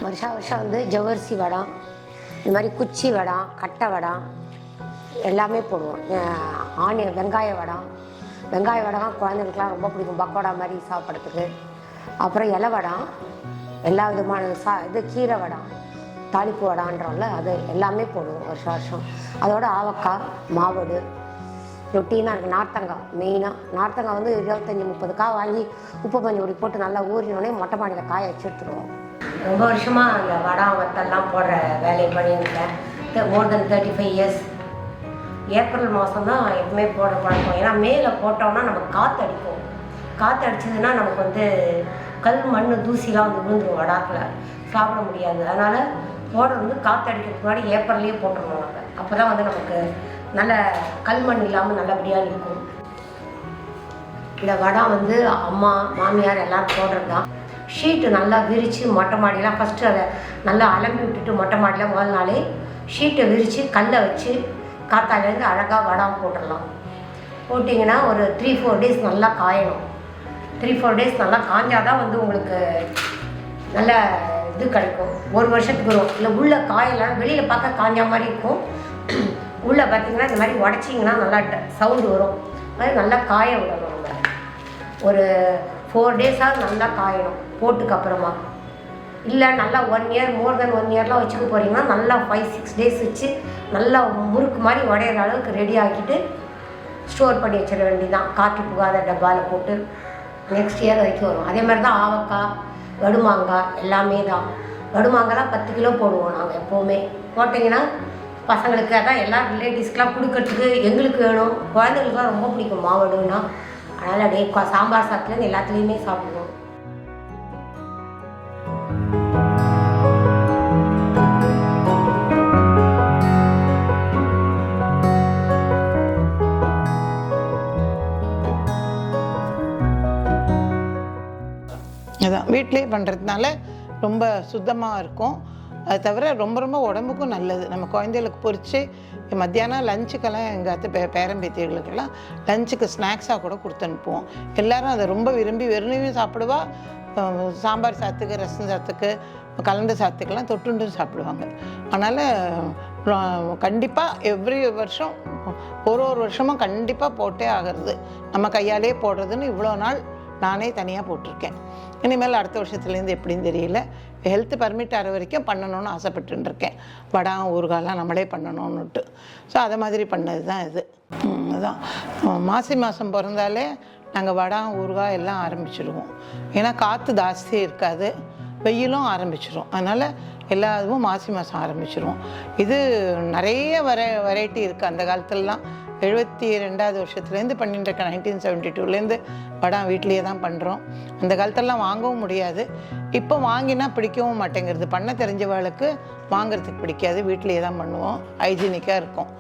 வருஷம் வருஷம் வந்து ஜவ்வரிசி வடம், இந்த மாதிரி குச்சி வடம், கட்டை வடம் எல்லாமே போடுவோம். வெங்காய வடம் குழந்தைங்களுக்குலாம் ரொம்ப பிடிக்கும், பக்கோடா மாதிரி சாப்பிட்றதுக்கு. அப்புறம் இலை வடம், எல்லா விதமான இது கீரை வடம், தாளிப்பு வடான்றோம்ல, அது எல்லாமே போடுவோம் வருஷம் வருஷம். அதோட ஆவக்காய், மாவடு ரொட்டீனாக இருக்குது. நார்த்தங்காய் மெயினாக, நார்த்தங்காய் வந்து 25-30 காய் வாங்கி உப்பு மஞ்சள் பொடி போட்டு நல்லா ஊறினோடனே மொட்டை மாடியில் காய வச்சு எடுத்துருவோம். ரொம்ப வருஷமாக அந்த வடம் வத்தெல்லாம் போடுற வேலையை பண்ணியிருக்கேன். மோர் தென் 35 இயர்ஸ். ஏப்ரல் மாதம் தான் எப்பவுமே போட பழக்கம். ஏன்னா மேலே போட்டோம்னா நமக்கு காற்று அடிக்கும். காற்று அடிச்சதுன்னா நமக்கு வந்து கல் மண் தூசிலாம் வந்து விழுந்துடும், வடாக்கில் சாப்பிட முடியாது. அதனால் போடுறது வந்து காற்று அடிக்கிறதுக்கு முன்னாடி ஏப்ரல்லையே போட்டுருவோம். நம்ம அப்போ தான் வந்து நமக்கு நல்ல கல் மண் இல்லாமல் நல்லபடியாக இருக்கும். இந்த வடம் வந்து அம்மா மாமியார் எல்லோரும் போடுறது தான். ஷீட்டு நல்லா விரித்து மொட்டை மாடியெலாம் ஃபஸ்ட்டு அதை நல்லா அலம்பி விட்டுட்டு மொட்டை மாடியில் முதல் நாளே ஷீட்டை விரித்து கல்லை வச்சு காத்தாலேருந்து அழகாக வடம் போட்டுடலாம். போட்டிங்கன்னா ஒரு 3-4 டேஸ் நல்லா காயணும். 3-4 டேஸ் நல்லா காஞ்சாதான் வந்து உங்களுக்கு நல்ல இது கிடைக்கும். ஒரு வருஷத்துக்கு வரும். இல்லை உள்ளே காயலாம், வெளியில் பார்க்க காஞ்சா மாதிரி இருக்கும். உள்ளே பார்த்திங்கன்னா இந்த மாதிரி உடச்சிங்கன்னா நல்லா சவுண்டு வரும். அது நல்லா காய விடணும். நம்ம ஒரு 4 டேஸாக நல்லா காயணும் போட்டுக்கப்புறமா. இல்லை நல்லா 1 இயர், மோர் தென் 1 இயர்லாம் வச்சுக்க போகிறீங்கன்னா நல்லா 5-6 டேஸ் வச்சு நல்லா முறுக்கு மாதிரி உடையிற அளவுக்கு ரெடி ஆக்கிட்டு ஸ்டோர் பண்ணி வச்சிட வேண்டியதான். காற்று புகாத டப்பாவில் போட்டு நெக்ஸ்ட் இயர் வரைக்கும் வரும். அதே மாதிரி தான் ஆவக்காய், வடுமாங்காய் எல்லாமே தான். வடுமாங்காய்லாம் 10 கிலோ போடுவோம் நாங்கள் எப்போவுமே. போட்டிங்கன்னா பசங்களுக்கு, அதான் எல்லா ரிலேட்டிவ்ஸ்க்கெலாம் கொடுக்கறதுக்கு எங்களுக்கு வேணும். குழந்தைங்களுக்குலாம் ரொம்ப பிடிக்கும் மாவடுன்னா. அதனால் அப்படியே சாம்பார் சாத்துலேருந்து எல்லாத்துலேயுமே சாப்பிடுவோம். அதான் வீட்டிலே பண்ணுறதுனால ரொம்ப சுத்தமாக இருக்கும். அது தவிர ரொம்ப ரொம்ப உடம்புக்கும் நல்லது. நம்ம குழந்தைகளுக்கு பொறிச்சு மத்தியானம் லஞ்சுக்கெல்லாம் எங்கள் அத்தை பேரம்பேத்திகளுக்கெல்லாம் லஞ்சுக்கு ஸ்நாக்ஸாக கூட கொடுத்து அனுப்புவோம். எல்லோரும் அதை ரொம்ப விரும்பி வெறுமையும் சாப்பிடுவா, சாம்பார் சாத்துக்கு, ரசம் சாத்துக்கு, கலந்த சாத்துக்கெல்லாம் தொட்டுண்டு சாப்பிடுவாங்க. அதனால் கண்டிப்பாக எவ்ரி வருஷம் ஒரு வருஷமும் கண்டிப்பாக போட்டே ஆகிறது. நம்ம கையாலே போடுறதுன்னு இவ்வளோ நாள் நானே தனியாக போட்டிருக்கேன். இனிமேல் அடுத்த வருஷத்துலேருந்து எப்படின்னு தெரியல. ஹெல்த் பர்மிட் ஆகிற வரைக்கும் பண்ணணும்னு ஆசைப்பட்டுருக்கேன். வடம் ஊறுகாலாம் நம்மளே பண்ணணும்னுட்டு. ஸோ அதை மாதிரி பண்ணது தான் இது. அதுதான் மாசி மாதம் பிறந்தாலே நாங்கள் வடம் ஊறுகாய் எல்லாம் ஆரம்பிச்சிடுவோம். ஏன்னா காற்று ஜாஸ்தி இருக்காது, வெயிலும் ஆரம்பிச்சிடும். அதனால் எல்லா இதுவும் மாசி மாதம் ஆரம்பிச்சிடுவோம். இது நிறைய வெரைட்டி இருக்குது. அந்த காலத்துலலாம் 72வது வருஷத்துலேருந்து பண்ணிட்டுருக்கேன். 1972லேருந்து வடம் வீட்லேயே தான் பண்ணுறோம். அந்த காலத்திலலாம் வாங்கவும் முடியாது. இப்போ வாங்கினா பிடிக்கவும் மாட்டேங்கிறது. பண்ண தெரிஞ்சவளுக்கு வாங்கிறதுக்கு பிடிக்காது. வீட்லேயே தான் பண்ணுவோம், ஹைஜீனிக்காக இருக்கும்.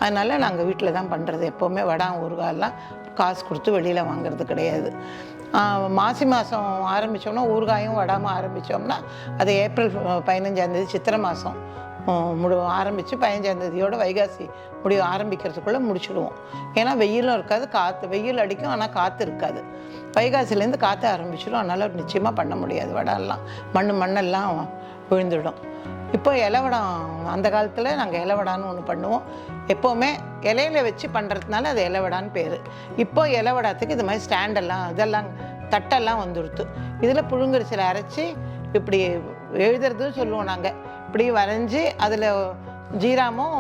அதனால் நாங்கள் வீட்டில் தான் பண்ணுறது. எப்போவுமே வடம் ஊறுகாயெல்லாம் காசு கொடுத்து வெளியில் வாங்கிறது கிடையாது. மாசி மாதம் ஆரம்பித்தோம்னா ஊறுகாயும் வடாமல் ஆரம்பித்தோம்னா அது ஏப்ரல் 15ஆம் தேதி சித்திரை மாதம் ஆரம்பித்து 15ஆம் தேதியோட வைகாசி ஆரம்பிக்கிறதுக்குள்ளே முடிச்சுடுவோம். ஏன்னா வெயிலும் இருக்காது, வெயில் அடிக்கும், ஆனால் காற்று இருக்காது. வைகாசிலேருந்து காற்று ஆரம்பிச்சிடும். அதனால் நிச்சயமாக பண்ண முடியாது. வடம்லாம் மண்ணெல்லாம் விழுந்துடும். இப்போ இலவடம், அந்த காலத்தில் நாங்கள் இலவடான்னு ஒன்று பண்ணுவோம். எப்போவுமே இலையில வச்சு பண்ணுறதுனால அது இலவடான்னு பேர். இப்போ இலவடத்துக்கு இது மாதிரி ஸ்டாண்டெல்லாம் இதெல்லாம் தட்டெல்லாம் வந்துடுத்து. இதில் புழுங்கரிசியில் அரைச்சி இப்படி எழுதுறதுன்னு சொல்லுவோம் நாங்கள். இப்படி வரைஞ்சி அதில் ஜீராமும்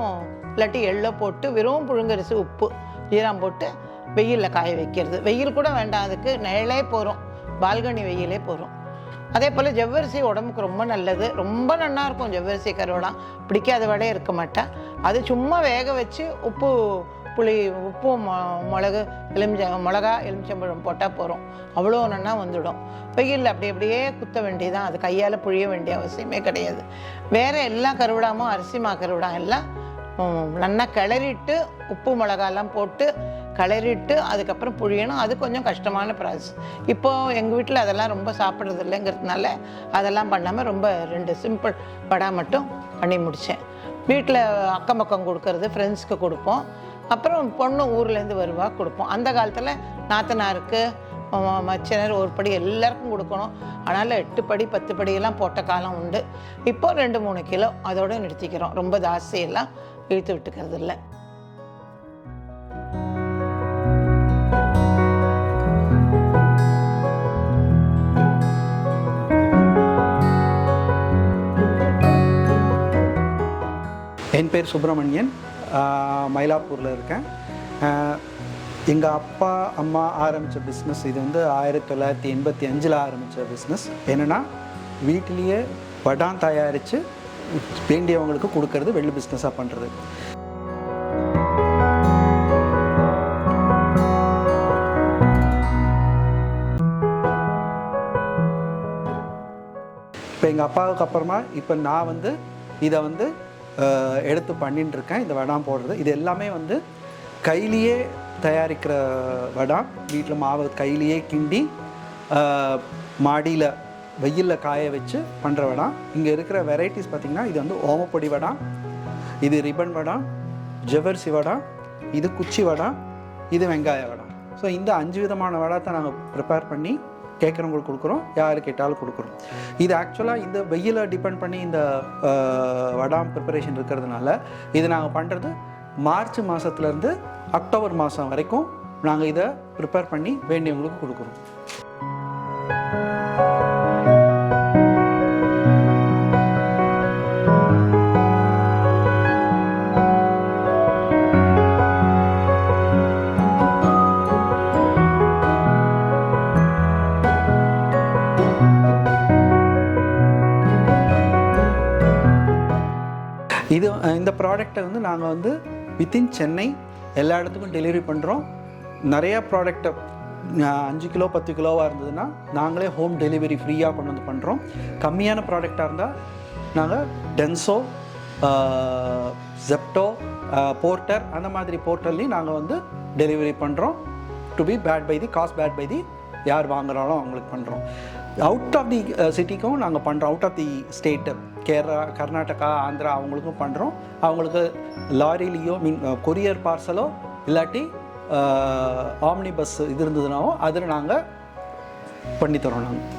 இல்லாட்டி எள்ளோ போட்டு வெறும் புழுங்கரிசி, உப்பு, ஜீராம் போட்டு வெயிலில் காய வைக்கிறது. வெயில் கூட வேண்டாம், அதுக்கு நிழலே போகிறோம், பால்கனி வெயிலே போகிறோம். அதே போல் ஜவ்வரிசி உடம்புக்கு ரொம்ப நல்லது. ரொம்ப நல்லா இருக்கும் ஜவ்வரிசி கருவலாம். பிடிக்காத வடையே இருக்க மாட்டேன். அது சும்மா வேக வச்சு உப்பு மிளகு மிளகா எலுமிச்சம்பழம் போட்டால் போகிறோம். அவ்வளோ நன்னா வந்துடும். வெயிலில் அப்படியே குத்த வேண்டியதான். அது கையால் புழிய வேண்டிய அவசியமே கிடையாது. வேறு எல்லா கருவிடாமும் அரிசி கருவிடாம் எல்லாம் நல்லா கிளறிட்டு உப்பு மிளகாலாம் போட்டு கிளறிட்டு அதுக்கப்புறம் புழியணும். அது கொஞ்சம் கஷ்டமான ப்ராசஸ். இப்போது எங்கள் வீட்டில் அதெல்லாம் ரொம்ப சாப்பிட்றது இல்லைங்கிறதுனால அதெல்லாம் பண்ணாமல் ரொம்ப 2 சிம்பிள் வடை மட்டும் பண்ணி முடித்தேன். வீட்டில் அக்கம் பக்கம் கொடுக்கறது, ஃப்ரெண்ட்ஸ்க்கு கொடுப்போம். அப்புறம் பொண்ணு ஊர்லேருந்து வருவா கொடுப்போம். அந்த காலத்தில் நாத்தனாருக்கு மச்சினர் ஒரு படி எல்லாருக்கும் கொடுக்கணும். அதனால் 8 படி 10 படியெல்லாம் போட்ட காலம் உண்டு. இப்போ 2-3 கிலோ அதோடு நிறுத்திக்கிறோம். ரொம்ப ஜாஸ்தியெல்லாம் இழுத்து விட்டுக்கிறது இல்லை. என் பேர் சுப்பிரமணியன், மயிலாப்பூரில் இருக்கேன். எங்கள் அப்பா அம்மா ஆரம்பித்த பிஸ்னஸ் இது வந்து 1985 ஆரம்பித்த பிஸ்னஸ். என்னென்னா வீட்டிலேயே வடான் தயாரித்து வேண்டியவங்களுக்கு கொடுக்கறது, வெள்ளி பிஸ்னஸாக பண்ணுறது. இப்போ எங்கள் அப்பாவுக்கு அப்புறமா இப்போ நான் வந்து இதை வந்து எடுத்து பண்ணிட்டு இருக்கேன். இந்த வடாம் போடுறது இது எல்லாமே வந்து கையிலேயே தயாரிக்கிற வடாம். வீட்டில் மாவு கையிலேயே கிண்டி மாடியில் வெயிலில் காய வச்சு பண்ணுற வடாம். இங்கே இருக்கிற வெரைட்டிஸ் பார்த்திங்கன்னா இது வந்து ஓமப்பொடி வடாம், இது ரிப்பன் வடாம், ஜவ்வரிசி வடாம், இது குச்சி வடாம், இது வெங்காய வடாம். ஸோ இந்த 5 விதமான வடாத்தை நாங்கள் ப்ரிப்பேர் பண்ணி கேட்குறவங்களுக்கு கொடுக்குறோம், யார் கேட்டாலும் கொடுக்குறோம். இது ஆக்சுவலாக இந்த வெயிலை டிபெண்ட் பண்ணி இந்த வடாம் ப்ரிப்பரேஷன் இருக்கிறதுனால இது நாங்கள் பண்ணுறது மார்ச் மாதத்துலேருந்து அக்டோபர் மாதம் வரைக்கும் நாங்கள் இதை ப்ரிப்பேர் பண்ணி வேண்டியவங்களுக்கு கொடுக்குறோம். இந்த ப்ராடக்டை வந்து நாங்கள் வந்து வித்தின் சென்னை எல்லா இடத்துக்கும் டெலிவரி பண்ணுறோம். நிறையா ப்ராடக்டை 5 கிலோ 10 கிலோவாக இருந்ததுன்னா நாங்களே ஹோம் டெலிவரி ஃப்ரீயாக கொண்டு வந்து பண்ணுறோம். கம்மியான ப்ராடக்டாக இருந்தால் நாங்கள் டென்சோ, ஜெப்டோ, போர்ட்டர் அந்த மாதிரி போர்ட்டல்லையும் நாங்கள் வந்து டெலிவரி பண்ணுறோம். To be paid by the cost paid by the யார் வாங்குறாலும் அவங்களுக்கு பண்ணுறோம். அவுட் ஆஃப் தி சிட்டிக்கும் நாங்கள் பண்ணுறோம். Out of the state Kerala, Karnataka, Andhra அவங்களுக்கும் பண்ணுறோம். அவங்களுக்கு லாரிலேயோ கொரியர் பார்சலோ இல்லாட்டி ஆம்னி பஸ் இது இருந்ததுனாலும் அதில் நாங்கள் பண்ணித்தரோம். நாங்கள்